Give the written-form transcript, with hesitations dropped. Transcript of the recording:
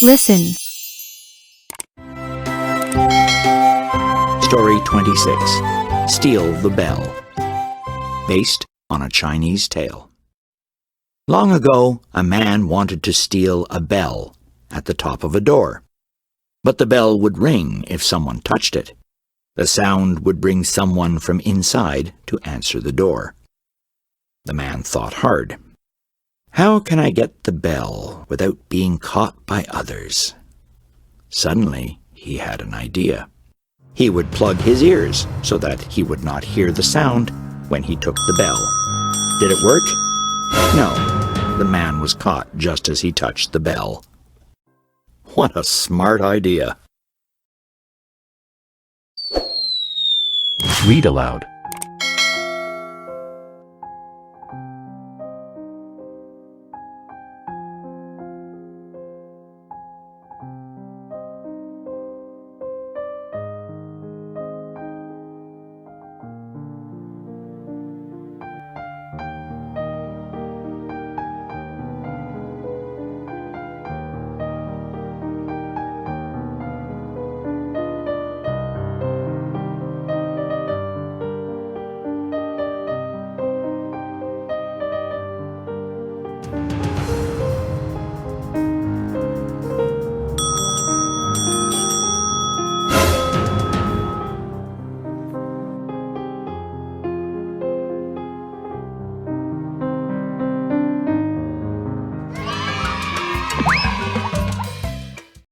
Listen. Story 26. Steal the Bell. Based on a Chinese tale. Long ago, a man wanted to steal a bell at the top of a door. But the bell would ring if someone touched it. The sound would bring someone from inside to answer the door. The man thought hard. How can I get the bell without being caught by others? Suddenly, he had an idea. He would plug his ears so that he would not hear the sound when he took the bell. Did it work? No, the man was caught just as he touched the bell. What a smart idea! Read aloud.